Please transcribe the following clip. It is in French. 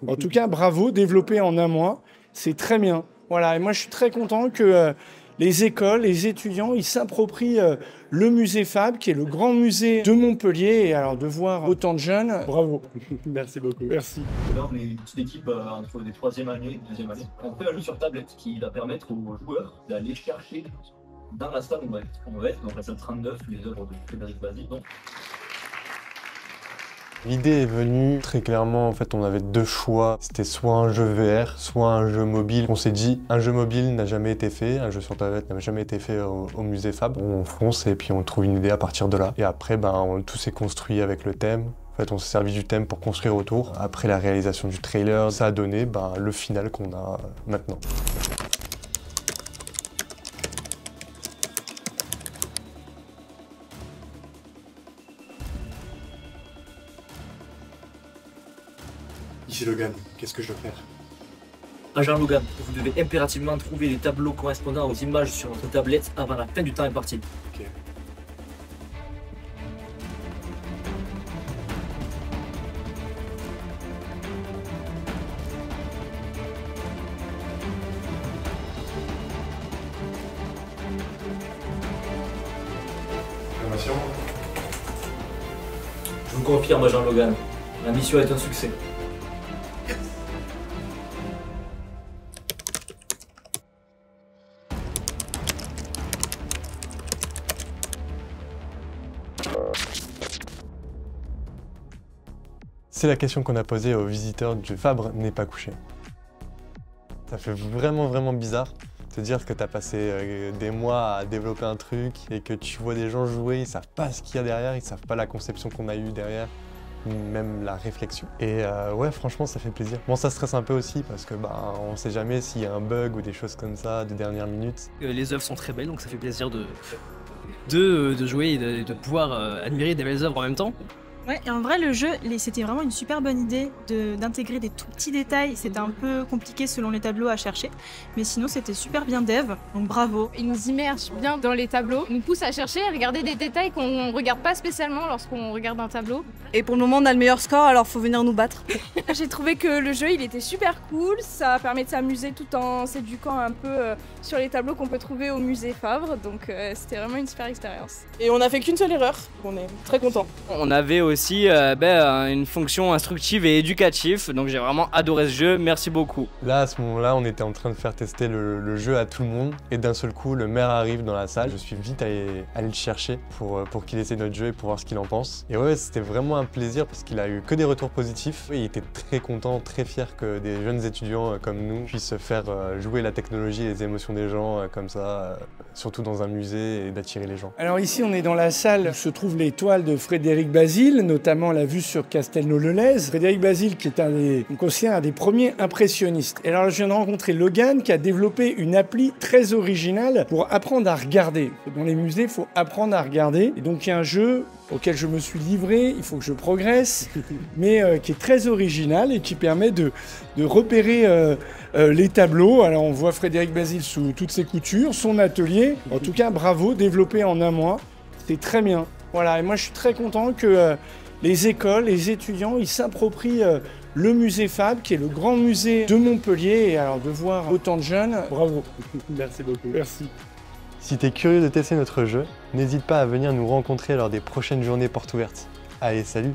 En tout cas, bravo, développé en un mois, c'est très bien. Voilà, et moi je suis très content que les écoles, les étudiants, ils s'approprient le musée Fab, qui est le grand musée de Montpellier. Et alors de voir autant de jeunes, bravo. Merci beaucoup. Merci. Là, on est une petite équipe entre des troisième année et deuxième année. On fait un jeu sur tablette qui va permettre aux joueurs d'aller chercher dans la salle où on va être, donc la salle 39, les œuvres de Frédéric Bazille. L'idée est venue très clairement, en fait on avait deux choix, c'était soit un jeu VR, soit un jeu mobile. On s'est dit, un jeu mobile n'a jamais été fait, un jeu sur tablette n'a jamais été fait au musée Fab. On fonce et puis on trouve une idée à partir de là. Et après, tout s'est construit avec le thème. En fait, on s'est servi du thème pour construire autour. Après la réalisation du trailer, ça a donné le final qu'on a maintenant. Ici Logan, qu'est-ce que je dois faire? Agent Logan, vous devez impérativement trouver les tableaux correspondant aux images sur votre tablette avant la fin du temps imparti. Ok. Information. Je vous confirme, Agent Logan, la mission est un succès. C'est la question qu'on a posée aux visiteurs du Fabre n'est pas couché. Ça fait vraiment bizarre de te dire que tu as passé des mois à développer un truc et que tu vois des gens jouer, ils savent pas ce qu'il y a derrière, ils savent pas la conception qu'on a eue derrière, même la réflexion. Et ouais, franchement, ça fait plaisir. Bon, ça stresse un peu aussi parce que on sait jamais s'il y a un bug ou des choses comme ça de dernière minute. Les œuvres sont très belles, donc ça fait plaisir de jouer et de pouvoir admirer des belles œuvres en même temps. Ouais, et en vrai, le jeu, c'était vraiment une super bonne idée d'intégrer des tout petits détails. C'était un peu compliqué selon les tableaux à chercher, mais sinon c'était super bien dev, donc bravo. Il nous immerge bien dans les tableaux, il nous pousse à chercher, à regarder des détails qu'on ne regarde pas spécialement lorsqu'on regarde un tableau. Et pour le moment, on a le meilleur score, alors faut venir nous battre. J'ai trouvé que le jeu, il était super cool, ça permet de s'amuser tout en s'éduquant un peu sur les tableaux qu'on peut trouver au musée Favre, donc c'était vraiment une super expérience. Et on a fait qu'une seule erreur, on est très contents. On avait aussi une fonction instructive et éducative, donc j'ai vraiment adoré ce jeu, merci beaucoup. Là, à ce moment-là, on était en train de faire tester le jeu à tout le monde et d'un seul coup, le maire arrive dans la salle. Je suis vite allé le chercher pour qu'il essaie notre jeu et pour voir ce qu'il en pense. Et ouais, c'était vraiment un plaisir parce qu'il a eu que des retours positifs. Il était très content, très fier que des jeunes étudiants comme nous puissent faire jouer la technologie et les émotions des gens comme ça, surtout dans un musée, et d'attirer les gens. Alors ici, on est dans la salle où se trouvent les toiles de Frédéric Bazille, notamment la vue sur Castelnau-le-Lez. Frédéric Bazille, qui est on considère un des premiers impressionnistes. Et alors, je viens de rencontrer Logan, qui a développé une appli très originale pour apprendre à regarder. Dans les musées, il faut apprendre à regarder. Et donc, il y a un jeu auquel je me suis livré, il faut que je progresse, mais qui est très original et qui permet de repérer les tableaux. Alors, on voit Frédéric Bazille sous toutes ses coutures, son atelier. En tout cas, bravo, développé en un mois. C'est très bien. Voilà, et moi, je suis très content que les écoles, les étudiants, ils s'approprient le musée Fab, qui est le grand musée de Montpellier. Et alors, de voir autant de jeunes, bravo. Merci beaucoup. Merci. Si tu es curieux de tester notre jeu, n'hésite pas à venir nous rencontrer lors des prochaines journées portes ouvertes. Allez, salut!